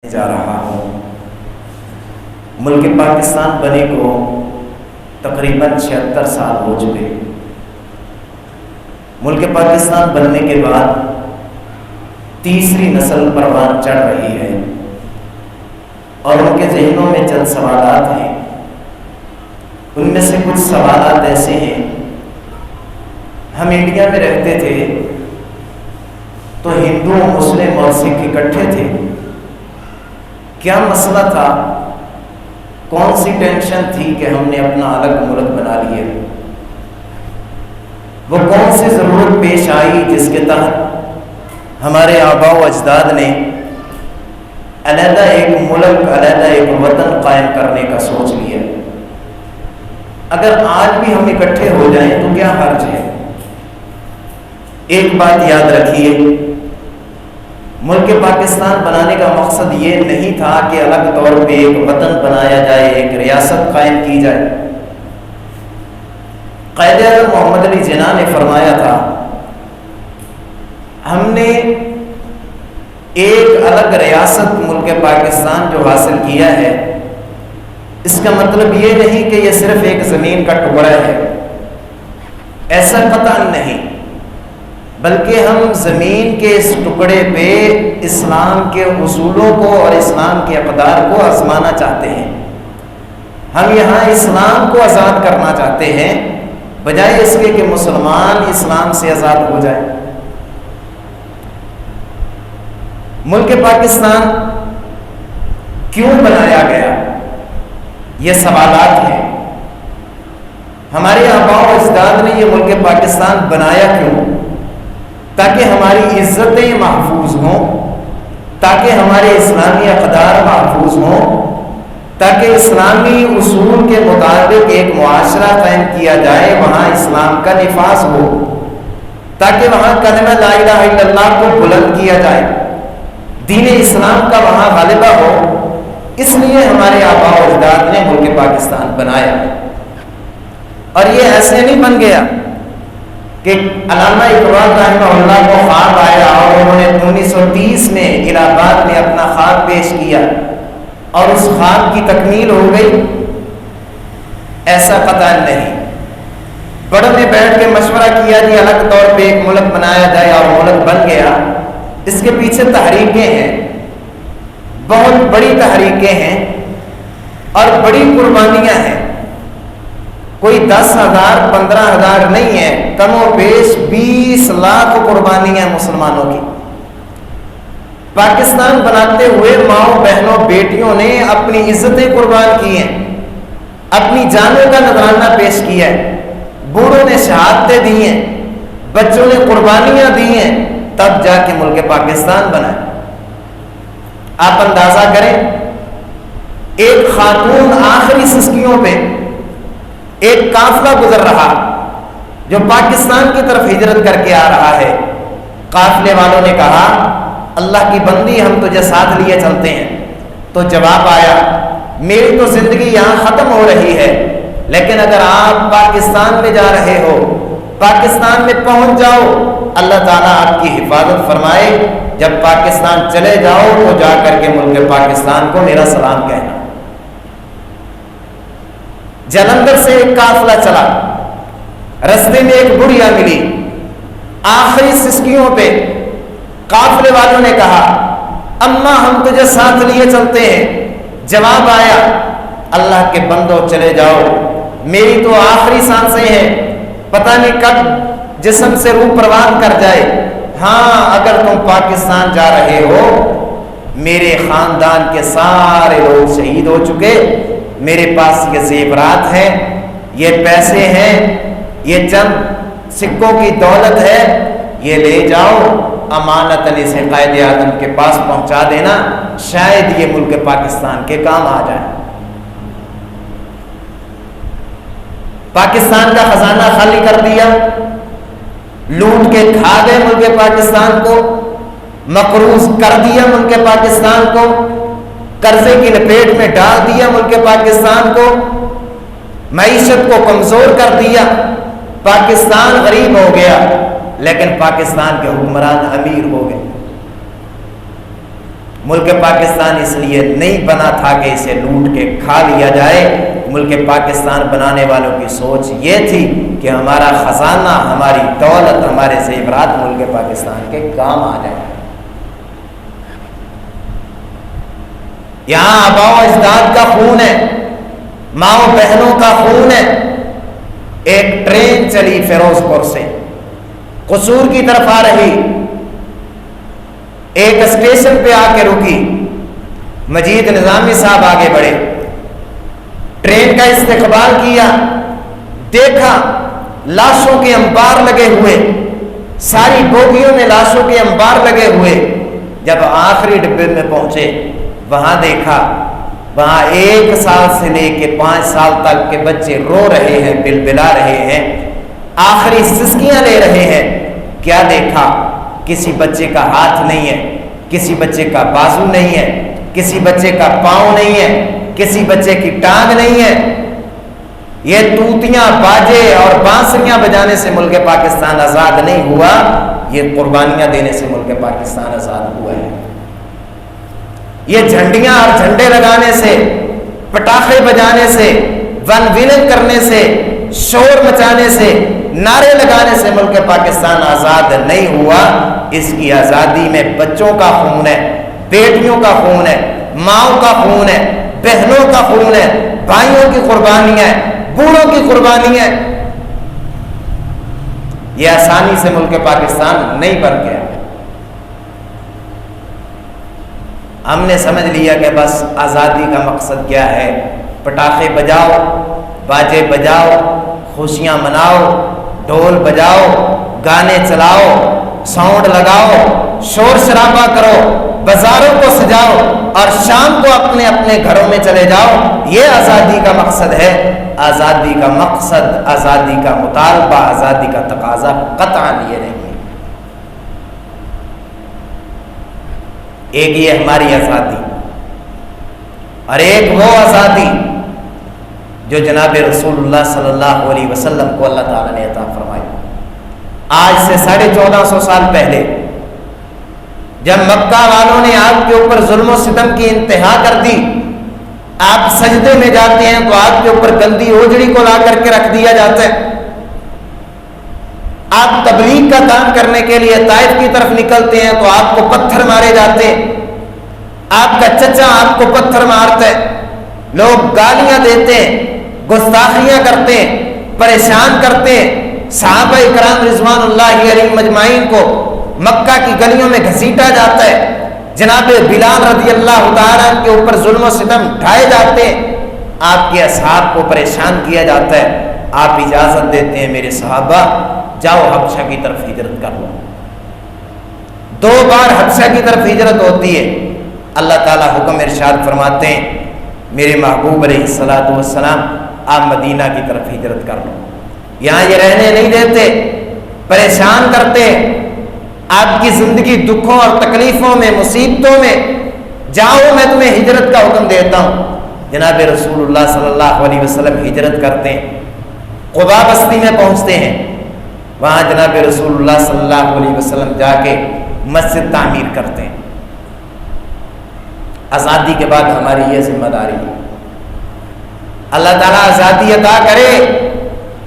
جا رہا ہوں۔ ملک پاکستان بنے کو تقریباً 76 سال ہو چکے۔ ملک پاکستان بننے کے بعد تیسری نسل پروان چڑھ رہی ہے اور ان کے ذہنوں میں چند سوالات ہیں۔ ان میں سے کچھ سوالات ایسے ہیں، ہم انڈیا میں رہتے تھے تو ہندو، مسلم اور سکھ اکٹھے تھے۔ کیا مسئلہ تھا؟ کون سی ٹینشن تھی کہ ہم نے اپنا الگ ملک بنا لیا؟ وہ کون سی ضرورت پیش آئی جس کے تحت ہمارے آباء و اجداد نے علیحدہ ایک ملک، علیحدہ ایک وطن قائم کرنے کا سوچ لیا؟ اگر آج بھی ہم اکٹھے ہو جائیں تو کیا حرج ہے؟ ایک بات یاد رکھیے، ملک پاکستان بنانے کا مقصد یہ نہیں تھا کہ الگ طور پہ ایک وطن بنایا جائے، ایک ریاست قائم کی جائے۔ قائد اعظم محمد علی جناح نے فرمایا تھا، ہم نے ایک الگ ریاست ملک پاکستان جو حاصل کیا ہے، اس کا مطلب یہ نہیں کہ یہ صرف ایک زمین کا ٹکڑا ہے، ایسا قطعاً نہیں، بلکہ ہم زمین کے اس ٹکڑے پہ اسلام کے اصولوں کو اور اسلام کے اقدار کو آزمانا چاہتے ہیں۔ ہم یہاں اسلام کو آزاد کرنا چاہتے ہیں، بجائے اس کے کہ مسلمان اسلام سے آزاد ہو جائے۔ ملک پاکستان کیوں بنایا گیا؟ یہ سوالات ہیں۔ ہمارے آباء و اجداد نے یہ ملک پاکستان بنایا کیوں؟ تاکہ ہماری عزتیں محفوظ ہوں، تاکہ ہمارے اسلامی اقدار محفوظ ہوں، تاکہ اسلامی اصول کے مطابق ایک معاشرہ قائم کیا جائے، وہاں اسلام کا نفاذ ہو، تاکہ وہاں کلمہ لا الہ الا اللہ کو بلند کیا جائے، دین اسلام کا وہاں غالبہ ہو۔ اس لیے ہمارے آباء و اجداد نے ملک پاکستان بنایا، اور یہ ایسے نہیں بن گیا کہ علامہ اقبال رحمہ اللہ کو خواب آیا اور انہوں نے 1930 میں الہ آباد میں اپنا خواب پیش کیا اور اس خواب کی تکمیل ہو گئی، ایسا قطعاً نہیں۔ بڑوں نے بیٹھ کے مشورہ کیا جی الگ طور پہ ایک ملک بنایا جائے، اور ملک بن گیا۔ اس کے پیچھے تحریکیں ہیں، بہت بڑی تحریکیں ہیں اور بڑی قربانیاں ہیں۔ کوئی 10,000 15,000 نہیں ہے، کم و بیش 20 لاکھ قربانیاں مسلمانوں کی۔ پاکستان بناتے ہوئے ماؤں، بہنوں، بیٹیوں نے اپنی عزتیں قربان کی ہیں، اپنی جانوں کا نذرانہ پیش کیا ہے، بوڑھوں نے شہادتیں دی ہیں، بچوں نے قربانیاں دی ہیں، تب جا کے ملک پاکستان بنا۔ آپ اندازہ کریں، ایک خاتون آخری سسکیوں پہ ایک قافلہ گزر رہا جو پاکستان کی طرف ہجرت کر کے آ رہا ہے۔ قافلے والوں نے کہا، اللہ کی بندی، ہم تجھے ساتھ لیے چلتے ہیں۔ تو جواب آیا، میری تو زندگی یہاں ختم ہو رہی ہے، لیکن اگر آپ پاکستان میں جا رہے ہو، پاکستان میں پہنچ جاؤ، اللہ تعالیٰ آپ کی حفاظت فرمائے۔ جب پاکستان چلے جاؤ تو جا کر کے ملک پاکستان کو میرا سلام کہنا۔ جلندھر سے ایک قافلہ چلا، رستے میں ایک بڑھیا ملی، آخری سسکیوں پہ قافلے والوں نے کہا، اماں ہم تجھے ساتھ لیے چلتے ہیں۔ جواب آیا، اللہ کے بندوں چلے جاؤ، میری تو آخری سانسیں ہیں، پتہ نہیں کب جسم سے روح پروان کر جائے۔ ہاں اگر تم پاکستان جا رہے ہو، میرے خاندان کے سارے لوگ شہید ہو چکے، میرے پاس یہ زیورات ہیں، یہ پیسے ہیں، یہ چند سکوں کی دولت ہے، یہ لے جاؤ، امانتاً اسے قائد اعظم کے پاس پہنچا دینا، شاید یہ ملک پاکستان کے کام آ جائے۔ پاکستان کا خزانہ خالی کر دیا، لوٹ کے کھا گئے ملک پاکستان کو، مقروض کر دیا ملک پاکستان کو، قرضے کی لپیٹ میں ڈال دیا ملک پاکستان کو، معیشت کو کمزور کر دیا، پاکستان غریب ہو گیا، لیکن پاکستان کے حکمران امیر ہو گئے۔ ملک پاکستان اس لیے نہیں بنا تھا کہ اسے لوٹ کے کھا لیا جائے. ملک پاکستان بنانے والوں کی سوچ یہ تھی کہ ہمارا خزانہ، ہماری دولت، ہمارے زیورات ملک پاکستان کے کام آ جائے. یہاں آباؤ اجداد کا خون ہے، ماؤں بہنوں کا خون ہے. ایک ٹرین چلی فیروز پور سے قصور کی طرف آ رہی، ایک اسٹیشن پہ آ کے رکی. مجید نظامی صاحب آگے بڑھے، ٹرین کا استقبال کیا، دیکھا لاشوں کے انبار لگے ہوئے، ساری بوگیوں میں لاشوں کے انبار لگے ہوئے. جب آخری ڈبے میں پہنچے وہاں دیکھا، وہاں 1 سال سے لے کے 5 سال تک کے بچے رو رہے ہیں، بلبلا رہے ہیں، آخری سسکیاں لے رہے ہیں. کیا دیکھا؟ کسی بچے کا ہاتھ نہیں ہے، کسی بچے کا بازو نہیں ہے، کسی بچے کا پاؤں نہیں ہے، کسی بچے کی ٹانگ نہیں ہے. یہ توتیاں، باجے اور بانسریاں بجانے سے ملک پاکستان آزاد نہیں ہوا، یہ قربانیاں دینے سے ملک پاکستان آزاد ہوا ہے. یہ جھنڈیاں اور جھنڈے لگانے سے، پٹاخے بجانے سے، ون ویلنگ کرنے سے، شور مچانے سے، نعرے لگانے سے ملک پاکستان آزاد نہیں ہوا. اس کی آزادی میں بچوں کا خون ہے، بیٹیوں کا خون ہے، ماؤں کا خون ہے، بہنوں کا خون ہے، بھائیوں کی قربانیاں ہیں، بوڑھوں کی قربانیاں ہیں. یہ آسانی سے ملک پاکستان نہیں بن گیا. ہم نے سمجھ لیا کہ بس آزادی کا مقصد کیا ہے، پٹاخے بجاؤ، باجے بجاؤ، خوشیاں مناؤ، ڈھول بجاؤ، گانے چلاؤ، ساؤنڈ لگاؤ، شور شرابہ کرو، بازاروں کو سجاؤ اور شام کو اپنے اپنے گھروں میں چلے جاؤ. یہ آزادی کا مقصد ہے. آزادی کا مقصد، آزادی کا مطالبہ، آزادی کا تقاضا قطعاً یہ نہیں ہے. ایک یہ ہماری آزادی اور ایک وہ آزادی جو جناب رسول اللہ صلی اللہ علیہ وسلم کو اللہ تعالیٰ نے عطا فرمائی. آج سے 1450 سال پہلے جب مکہ والوں نے آپ کے اوپر ظلم و ستم کی انتہا کر دی، آپ سجدے میں جاتے ہیں تو آپ کے اوپر گندی اوجڑی کو لا کر کے رکھ دیا جاتا ہے. آپ تبلیغ کا کام کرنے کے لیے طائف کی طرف نکلتے ہیں تو آپ کو پتھر مارے جاتے ہیں. آپ کا چچا آپ کو پتھر مارتا ہے، لوگ گالیاں دیتے ہیں، گستاخیاں کرتے ہیں، پریشان کرتے ہیں. صحابہ کرام رضوان اللہ علیہم مجمعین کو مکہ کی گلیوں میں گھسیٹا جاتا ہے. جناب بلال رضی اللہ تعالیٰ کے اوپر ظلم و ستم ڈھائے جاتے ہیں. آپ کے اصحاب کو پریشان کیا جاتا ہے. آپ اجازت دیتے ہیں میرے صحابہ جاؤ حبشہ کی طرف ہجرت کر لو. 2 بار حبشہ کی طرف ہجرت ہوتی ہے. اللہ تعالیٰ حکم ارشاد فرماتے ہیں میرے محبوب علیہ الصلوۃ والسلام آپ مدینہ کی طرف ہجرت کر لو. یہاں یہ رہنے نہیں دیتے، پریشان کرتے. آپ کی زندگی دکھوں اور تکلیفوں میں، مصیبتوں میں، جاؤ میں تمہیں ہجرت کا حکم دیتا ہوں. جناب رسول اللہ صلی اللہ علیہ وسلم ہجرت کرتے ہیں، قباء بستی میں پہنچتے ہیں. وہاں جناب رسول اللہ صلی اللہ علیہ وسلم جا کے مسجد تعمیر کرتے ہیں. آزادی کے بعد ہماری یہ ذمہ داری ہے. اللہ تعالیٰ آزادی عطا کرے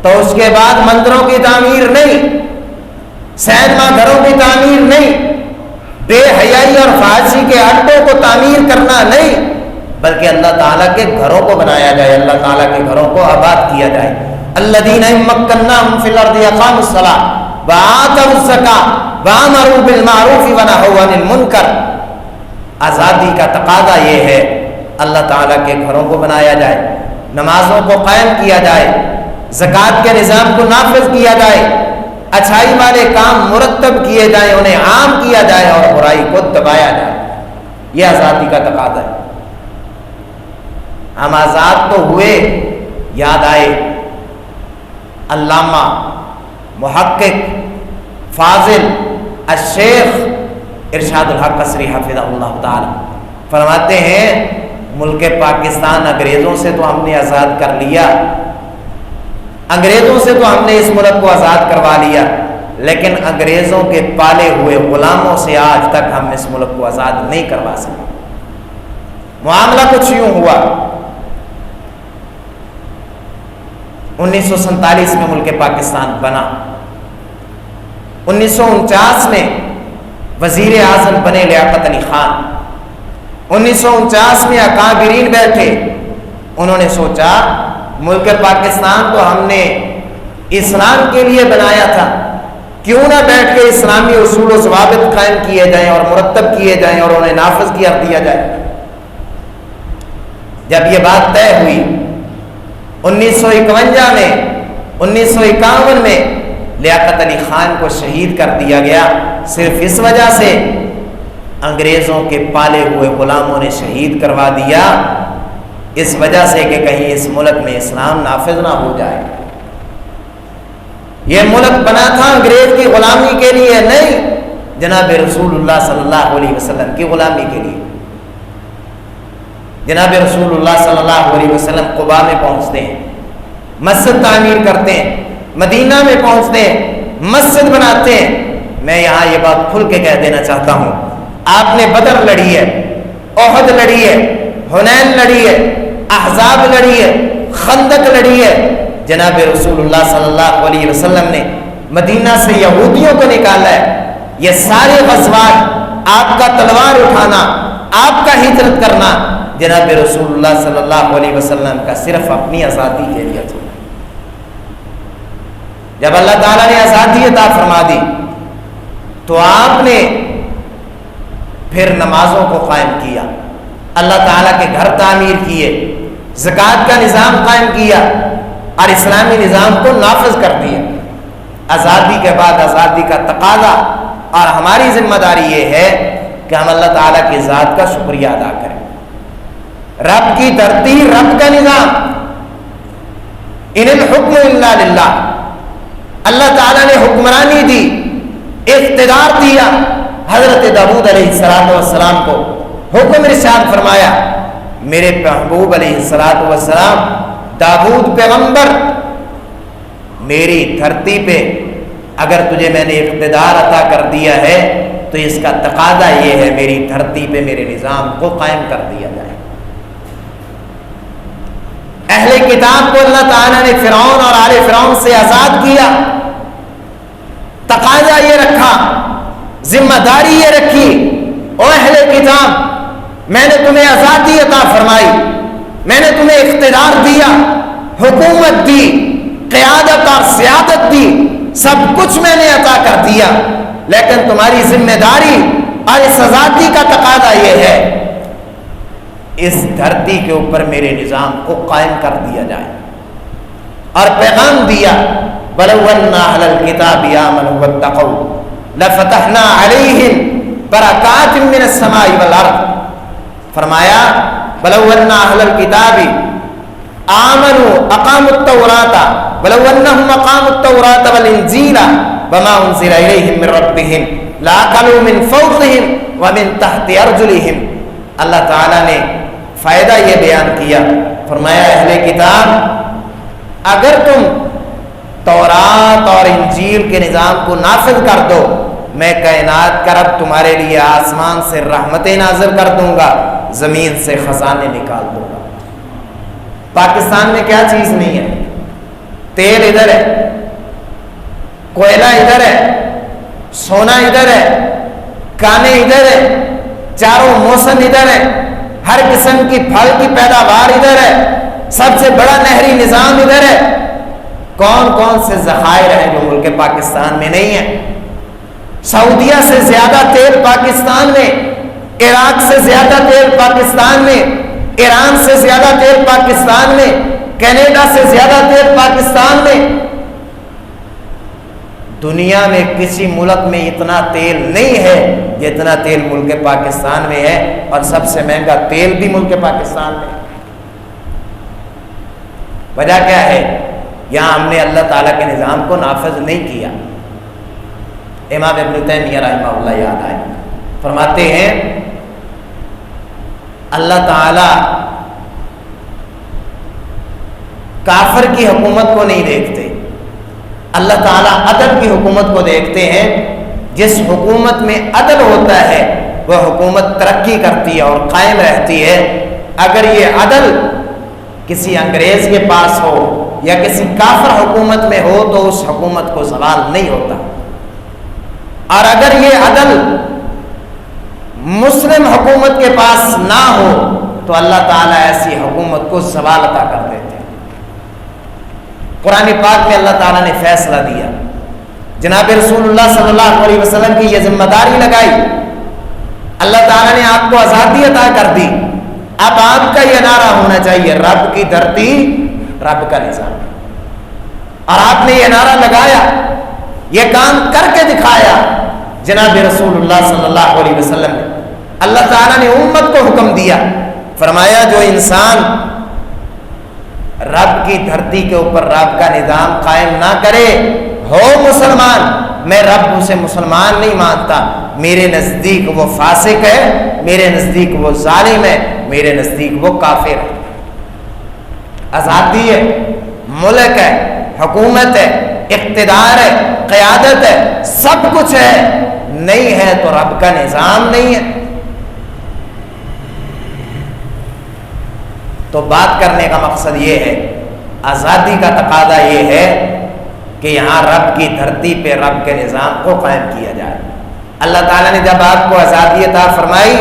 تو اس کے بعد مندروں کی تعمیر نہیں، سینما گھروں کی تعمیر نہیں، بے حیائی اور فحاشی کے اڈوں کو تعمیر کرنا نہیں، بلکہ اللہ تعالیٰ کے گھروں کو بنایا جائے، اللہ تعالیٰ کے گھروں کو آباد کیا جائے. الذین مکناہم فی الارض اقاموا الصلاۃ وآتوا الزکاۃ وامروا بالمعروف ونہوا عن المنکر. آزادی کا تقاضا یہ ہے اللہ تعالیٰ کے گھروں کو بنایا جائے، نمازوں کو قائم کیا جائے، زکوٰۃ کے نظام کو نافذ کیا جائے، اچھائی والے کام مرتب کیے جائیں، انہیں عام کیا جائے اور برائی کو دبایا جائے. یہ آزادی کا تقاضا ہے. ہم آزاد تو ہوئے، یاد آئے علامہ محقق فاضل الشیخ ارشاد الحق قصری حفظہ اللہ تعالی فرماتے ہیں ملک پاکستان انگریزوں سے تو ہم نے آزاد کر لیا، انگریزوں سے تو ہم نے اس ملک کو آزاد کروا لیا، لیکن انگریزوں کے پالے ہوئے غلاموں سے آج تک ہم اس ملک کو آزاد نہیں کروا سکے. معاملہ کچھ یوں ہوا، 1947 میں ملک پاکستان بنا، 1949 میں وزیر اعظم بنے لیاقت علی خان، 1949 میں اکابرین بیٹھے، انہوں نے سوچا ملک پاکستان تو ہم نے اسلام کے لیے بنایا تھا، کیوں نہ بیٹھ کے اسلامی اصول و ضوابط قائم کیے جائیں اور مرتب کیے جائیں اور انہیں نافذ کیا جائے۔ جب یہ بات طے ہوئی 1951 میں، 1951 میں لیاقت علی خان کو شہید کر دیا گیا، صرف اس وجہ سے انگریزوں کے پالے ہوئے غلاموں نے شہید کروا دیا، اس وجہ سے کہ کہیں اس ملک میں اسلام نافذ نہ ہو جائے۔ یہ ملک بنا تھا انگریز کی غلامی کے لیے نہیں، جناب رسول اللہ صلی اللہ علیہ وسلم کی غلامی کے لیے۔ جناب رسول اللہ صلی اللہ علیہ وسلم قباء میں پہنچتے ہیں، مسجد تعمیر کرتے ہیں، مدینہ میں پہنچتے ہیں، مسجد بناتے ہیں۔ میں یہاں یہ بات کھل کے کہہ دینا چاہتا ہوں، آپ نے بدر لڑی ہے، احد لڑی ہے، حنین لڑی ہے، احزاب لڑی ہے، خندق لڑی ہے، جناب رسول اللہ صلی اللہ علیہ وسلم نے مدینہ سے یہودیوں کو نکالا ہے۔ یہ سارے غزوات، آپ کا تلوار اٹھانا، آپ کا ہجرت کرنا، جناب رسول اللہ صلی اللہ علیہ وسلم کا صرف اپنی آزادی کے لیے تھا۔ جب اللہ تعالیٰ نے آزادی عطا فرما دی تو آپ نے پھر نمازوں کو قائم کیا، اللہ تعالیٰ کے گھر تعمیر کیے، زکوٰۃ کا نظام قائم کیا اور اسلامی نظام کو نافذ کر دیا۔ آزادی کے بعد آزادی کا تقاضا اور ہماری ذمہ داری یہ ہے کہ ہم اللہ تعالیٰ کی ذات کا شکریہ ادا کریں۔ رب کی دھرتی، رب کا نظام، ان الحکم الا للہ، اللہ تعالیٰ نے حکمرانی دی، اقتدار دیا۔ حضرت داؤد علیہ السلام کو حکم ارشاد فرمایا، میرے محبوب علیہ السلام داؤد پیغمبر، میری دھرتی پہ اگر تجھے میں نے اقتدار عطا کر دیا ہے تو اس کا تقاضا یہ ہے میری دھرتی پہ میرے نظام کو قائم کر دیا جائے۔ اہل کتاب کو اللہ تعالیٰ نے فرعون اور آل فرعون سے آزاد کیا، تقاضا یہ رکھا، ذمہ داری یہ رکھی، او اہل کتاب میں نے تمہیں آزادی عطا فرمائی، میں نے تمہیں اقتدار دیا، حکومت دی، قیادت اور سیادت دی، سب کچھ میں نے عطا کر دیا، لیکن تمہاری ذمہ داری اور اس آزادی کا تقاضا یہ ہے اس دھرتی کے اوپر میرے نظام کو قائم کر دیا جائے۔ اور پیغام دیا، وَلَوْ أَنَّ أَهْلَ الْكِتَابِ آمَنُوا وَاتَّقَوْا لَفَتَحْنَا عَلَيْهِمْ بَرَكَاتٍ مِّنَ السَّمَاءِ وَالْأَرْضِ، فرمایا وَلَوْ أَنَّ أَهْلَ الْكِتَابِ آمَنُوا أَقَامُوا التَّوْرَاةَ وَلَوْ أَنَّهُمْ أَقَامُوا التَّوْرَاةَ وَالْإِنْجِيلَ وَمَا أُنزِلَ إِلَيْهِم مِّن رَّبِّهِمْ لَأَكَلُوا مِن فَوْقِهِمْ وَمِن تَحْتِ أَرْجُلِهِمْ۔ اللہ تعالیٰ نے فائدہ یہ بیان کیا، فرمایا اہل کتاب اگر تم تورات اور انجیل کے نظام کو نافذ کر دو، میں کائنات کا رب تمہارے لیے آسمان سے رحمتیں نازل کر دوں گا، زمین سے خزانے نکال دوں گا۔ پاکستان میں کیا چیز نہیں ہے؟ تیل ادھر ہے، کوئلہ ادھر ہے، سونا ادھر ہے، کانے ادھر ہے، چاروں موسم ادھر ہے، ہر قسم کی پھل کی پیداوار ادھر ہے، سب سے بڑا نہری نظام ادھر ہے۔ کون کون سے ذخائر ہیں جو ملک پاکستان میں نہیں ہیں؟ سعودیہ سے زیادہ تیل پاکستان میں، عراق سے زیادہ تیل پاکستان میں، ایران سے زیادہ تیل پاکستان میں، کینیڈا سے زیادہ تیل پاکستان میں۔ دنیا میں کسی ملک میں اتنا تیل نہیں ہے جتنا تیل ملک پاکستان میں ہے، اور سب سے مہنگا تیل بھی ملک پاکستان میں ہے۔ وجہ کیا ہے؟ یہاں ہم نے اللہ تعالیٰ کے نظام کو نافذ نہیں کیا۔ امام ابن تیمیہ رحمہ اللہ یاد آئے، فرماتے ہیں اللہ تعالیٰ کافر کی حکومت کو نہیں دیکھتے، اللہ تعالیٰ عدل کی حکومت کو دیکھتے ہیں۔ جس حکومت میں عدل ہوتا ہے وہ حکومت ترقی کرتی ہے اور قائم رہتی ہے، اگر یہ عدل کسی انگریز کے پاس ہو یا کسی کافر حکومت میں ہو تو اس حکومت کو زوال نہیں ہوتا، اور اگر یہ عدل مسلم حکومت کے پاس نہ ہو تو اللہ تعالیٰ ایسی حکومت کو زوال عطا کر دیتے ہیں۔ قرآن پاک میں اللہ تعالیٰ نے فیصلہ دیا، جناب رسول اللہ صلی اللہ علیہ وسلم کی یہ ذمہ داری لگائی، اللہ تعالیٰ نے آپ کو آزادی عطا کر دی، اب آپ کا یہ نعرہ ہونا چاہیے رب کی دھرتی رب کا نظام، اور آپ نے یہ نعرہ لگایا، یہ کام کر کے دکھایا جناب رسول اللہ صلی اللہ علیہ وسلم نے۔ اللہ تعالیٰ نے امت کو حکم دیا، فرمایا جو انسان رب کی دھرتی کے اوپر رب کا نظام قائم نہ کرے ہو مسلمان، میں رب اسے مسلمان نہیں مانتا، میرے نزدیک وہ فاسق ہے، میرے نزدیک وہ ظالم ہے، میرے نزدیک وہ کافر ہے۔ آزادی ہے، ملک ہے، حکومت ہے، اقتدار ہے، قیادت ہے، سب کچھ ہے، نہیں ہے تو رب کا نظام نہیں ہے۔ تو بات کرنے کا مقصد یہ ہے، آزادی کا تقاضا یہ ہے کہ یہاں رب کی دھرتی پہ رب کے نظام کو قائم کیا جائے۔ اللہ تعالیٰ نے جب آپ کو آزادی عطا فرمائی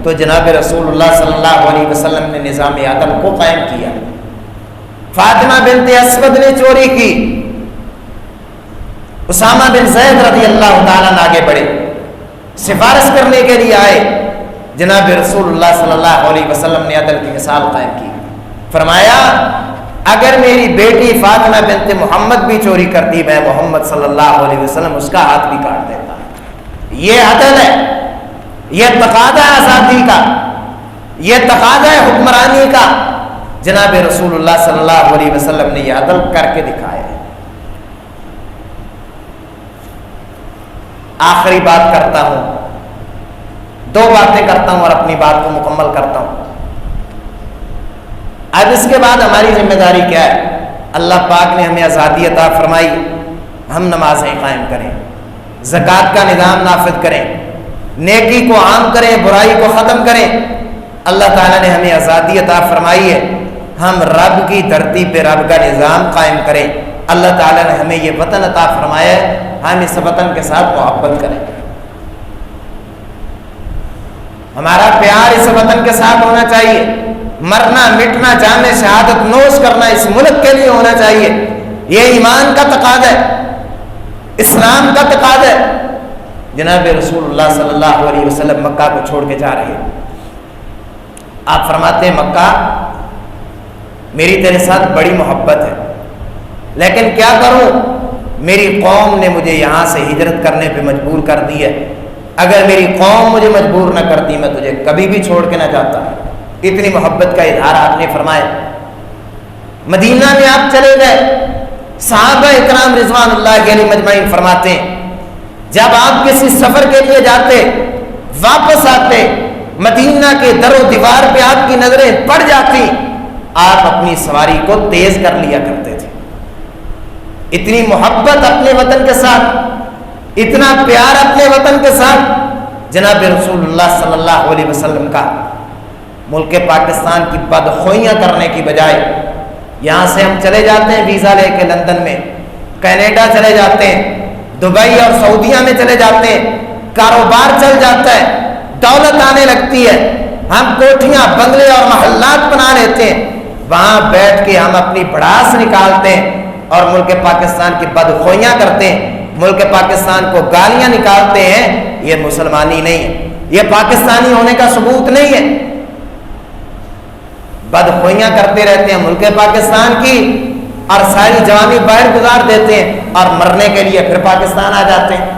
تو جناب رسول اللہ صلی اللہ علیہ وسلم نے نظام عدل کو قائم کیا۔ فاطمہ بنت اسود نے چوری کی، اسامہ بن زید رضی اللہ تعالیٰ عنہ آگے بڑھے، سفارش کرنے کے لیے آئے، جناب رسول اللہ صلی اللہ علیہ وسلم نے عدل کی مثال قائم کی، فرمایا اگر میری بیٹی فاطمہ بنت محمد بھی چوری کرتی میں محمد صلی اللہ علیہ وسلم اس کا ہاتھ بھی کاٹ دیتا۔ یہ عدل ہے، یہ تقاضا ہے آزادی کا، یہ تقاضا ہے حکمرانی کا۔ جناب رسول اللہ صلی اللہ علیہ وسلم نے یہ عدل کر کے دکھایا ہے۔ آخری بات کرتا ہوں، دو باتیں کرتا ہوں اور اپنی بات کو مکمل کرتا ہوں۔ اب اس کے بعد ہماری ذمہ داری کیا ہے؟ اللہ پاک نے ہمیں آزادی عطا فرمائی، ہم نمازیں قائم کریں، زکوٰۃ کا نظام نافذ کریں، نیکی کو عام کریں، برائی کو ختم کریں۔ اللہ تعالیٰ نے ہمیں آزادی عطا فرمائی ہے، ہم رب کی دھرتی پہ رب کا نظام قائم کریں۔ اللہ تعالیٰ نے ہمیں یہ وطن عطا فرمایا ہے، ہم اس وطن کے ساتھ محبت کریں، ہمارا پیار اس وطن کے ساتھ ہونا چاہیے، مرنا مٹنا جامع شہادت نوش کرنا اس ملک کے لیے ہونا چاہیے۔ یہ ایمان کا تقاضا ہے، اسلام کا تقاضا ہے۔ جناب رسول اللہ صلی اللہ علیہ وسلم مکہ کو چھوڑ کے جا رہے ہیں، آپ فرماتے ہیں مکہ میری تیرے ساتھ بڑی محبت ہے، لیکن کیا کروں، میری قوم نے مجھے یہاں سے ہجرت کرنے پہ مجبور کر دی ہے، اگر میری قوم مجھے مجبور نہ کرتی میں تجھے کبھی بھی چھوڑ کے نہ جاتا۔ اتنی محبت کا اظہار آپ نے فرمایا۔ مدینہ میں آپ چلے گئے، صحابہ اکرام رضوان اللہ علیہ مجمعین فرماتے ہیں جب آپ کسی سفر کے لیے جاتے واپس آتے مدینہ کے در و دیوار پہ آپ کی نظریں پڑ جاتی، آپ اپنی سواری کو تیز کر لیا کرتے تھے۔ اتنی محبت اپنے وطن کے ساتھ، اتنا پیار اپنے وطن کے ساتھ۔ جناب رسول اللہ صلی اللہ علیہ وسلم کا ملک پاکستان کی بدخوئیاں کرنے کی بجائے یہاں سے ہم چلے جاتے ہیں ویزا لے کے لندن میں، کینیڈا چلے جاتے ہیں، دبئی اور سعودیہ میں چلے جاتے ہیں، کاروبار چل جاتا ہے، دولت آنے لگتی ہے، ہم کوٹھیاں بنگلے اور محلات بنا لیتے ہیں، وہاں بیٹھ کے ہم اپنی بڑاس نکالتے ہیں اور ملک پاکستان کی بدخوئیاں کرتے ہیں، ملک پاکستان کو گالیاں نکالتے ہیں۔ یہ مسلمانی نہیں ہے، یہ پاکستانی ہونے کا ثبوت نہیں ہے۔ بدخوئیاں کرتے رہتے ہیں ملک پاکستان کی اور ساری جوانی باہر گزار دیتے ہیں اور مرنے کے لیے پھر پاکستان آ جاتے ہیں۔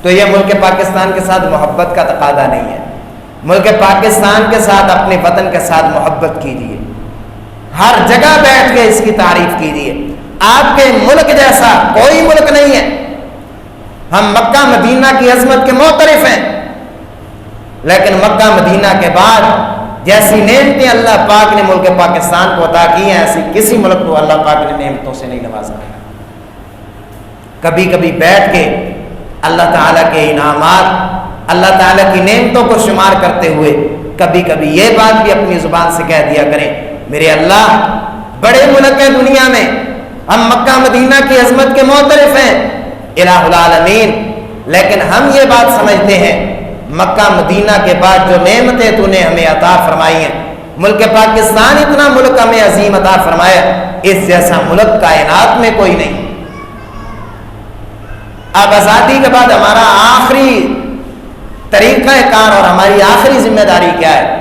تو یہ ملک پاکستان کے ساتھ محبت کا تقاضا نہیں ہے۔ ملک پاکستان کے ساتھ، اپنے وطن کے ساتھ محبت کیجیے، ہر جگہ بیٹھ کے اس کی تعریف کیجیے۔ آپ کے ملک جیسا کوئی ملک نہیں ہے۔ ہم مکہ مدینہ کی عظمت کے معترف ہیں، لیکن مکہ مدینہ کے بعد جیسی نعمتیں اللہ پاک نے ملک پاکستان کو عطا کی ہیں، ایسی کسی ملک کو اللہ پاک نے نعمتوں سے نہیں نوازا۔ کبھی کبھی بیٹھ کے اللہ تعالیٰ کے انعامات اللہ تعالیٰ کی نعمتوں کو شمار کرتے ہوئے کبھی کبھی یہ بات بھی اپنی زبان سے کہہ دیا کریں، میرے اللہ بڑے ملک ہیں دنیا میں، ہم مکہ مدینہ کی عظمت کے معترف ہیں الہ العالمین، لیکن ہم یہ بات سمجھتے ہیں مکہ مدینہ کے بعد جو نعمتیں تو نے ہمیں عطا فرمائی ہیں، ملک پاکستان اتنا ملک ہمیں عظیم عطا فرمایا، اس جیسا ملک کائنات میں کوئی نہیں۔ اب آزادی کے بعد ہمارا آخری طریقہ کار اور ہماری آخری ذمہ داری کیا ہے؟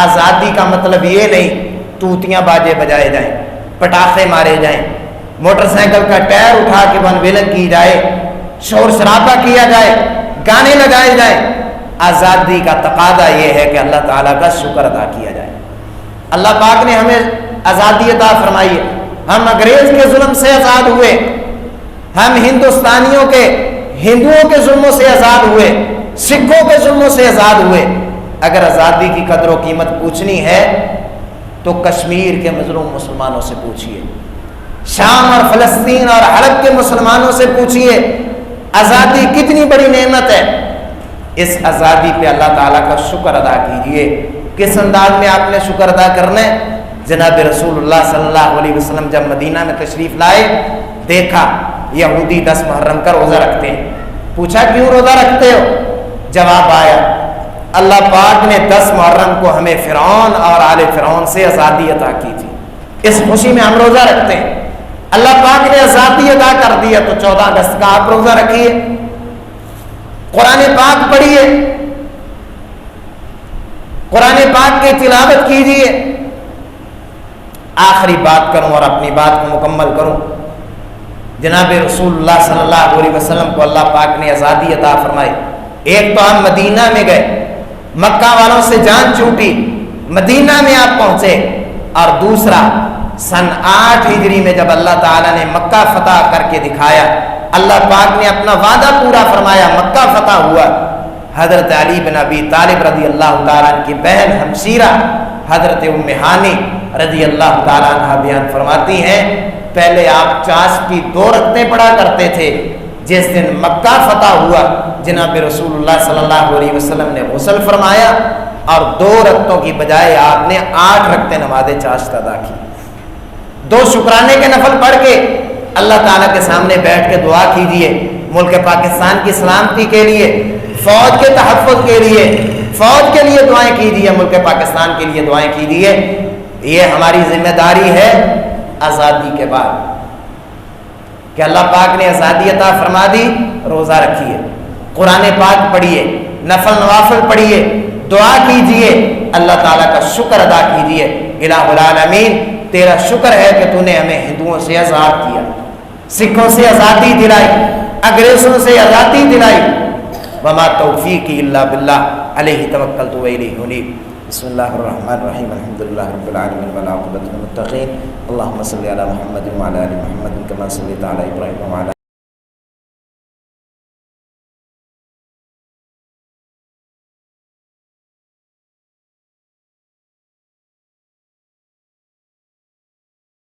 آزادی کا مطلب یہ نہیں توتیاں باجے بجائے جائیں، پٹاخے مارے جائیں، موٹر سائیکل کا ٹائر اٹھا کے ون ویلن کی جائے، شور شرابہ کیا جائے، گانے لگائے جائیں۔ آزادی کا تقاضا یہ ہے کہ اللہ تعالیٰ کا شکر ادا کیا جائے۔ اللہ پاک نے ہمیں آزادی عطا فرمائی ہے، ہم انگریز کے ظلم سے آزاد ہوئے، ہم ہندوستانیوں کے ہندوؤں کے ظلموں سے آزاد ہوئے، سکھوں کے ظلموں سے آزاد ہوئے۔ اگر آزادی کی قدر و قیمت پوچھنی ہے تو کشمیر کے مظلوم مسلمانوں سے پوچھئے، شام اور فلسطین اور حلب کے مسلمانوں سے پوچھئے آزادی کتنی بڑی نعمت ہے۔ اس آزادی پہ اللہ تعالیٰ کا شکر ادا کیجئے۔ کس انداز میں آپ نے شکر ادا کرنا ہے؟ جناب رسول اللہ صلی اللہ علیہ وسلم جب مدینہ میں تشریف لائے، دیکھا یہودی 10 محرم کا روزہ رکھتے ہیں، پوچھا کیوں روزہ رکھتے ہو؟ جواب آیا اللہ پاک نے 10 محرم کو ہمیں فرعون اور آل فرعون سے آزادی عطا کی تھی، اس خوشی میں ہم روزہ رکھتے ہیں۔ اللہ پاک نے آزادی عطا کر دیا تو 14 اگست کا آپ روزہ رکھیے، قرآن پاک پڑھیے، قرآن پاک کی تلاوت کیجیے۔ آخری بات کروں اور اپنی بات کو مکمل کروں، جناب رسول اللہ صلی اللہ علیہ وسلم کو اللہ پاک نے آزادی عطا فرمائی۔ ایک تو ہم مدینہ میں گئے، مکہ والوں سے جان چھوٹی، مدینہ میں آپ پہنچے، اور دوسرا سن 8 ہجری میں جب اللہ تعالیٰ نے مکہ فتح کر کے دکھایا، اللہ پاک نے اپنا وعدہ پورا فرمایا، مکہ فتح ہوا۔ حضرت علی بن ابی طالب رضی اللہ تعالیٰ عنہ کی بہن ہمشیرہ حضرت ام ہانی رضی اللہ تعالیٰ عنہ بیان فرماتی ہیں پہلے آپ چاش کی 2 رکعتیں پڑھا کرتے تھے، جس دن مکہ فتح ہوا جناب رسول اللہ صلی اللہ علیہ وسلم نے غسل فرمایا اور 2 رکعتوں کی بجائے آپ نے 8 رکعتیں نماز چاشت ادا کی۔ 2 شکرانے کے نفل پڑھ کے اللہ تعالیٰ کے سامنے بیٹھ کے دعا کیجئے، ملک پاکستان کی سلامتی کے لیے، فوج کے تحفظ کے لیے، فوج کے لیے دعائیں کیجئے، ملک پاکستان کے لیے دعائیں کیجئے۔ یہ ہماری ذمہ داری ہے آزادی کے بعد کہ اللہ پاک نے آزادی عطا فرما دی، روزہ رکھیے، قرآن پاک پڑھیے، نفل نوافل پڑھیے، دعا کیجئے، اللہ تعالیٰ کا شکر ادا کیجئے۔ الہ العالمین تیرا شکر ہے کہ تو نے ہمیں ہندوؤں سے آزاد کیا، سکھوں سے آزادی دلائی، انگریزوں سے آزادی دلائی۔ وما توفیقی الا باللہ علیہ توکلت و الیہ انیب۔ بسم اللہ الرحمن الرحیم، الحمدللہ رب العالمین والعاقبۃ للمتقین، اللہم صلی علی محمد وعلی آل محمد کما صلیت علی ابراہیم وعلی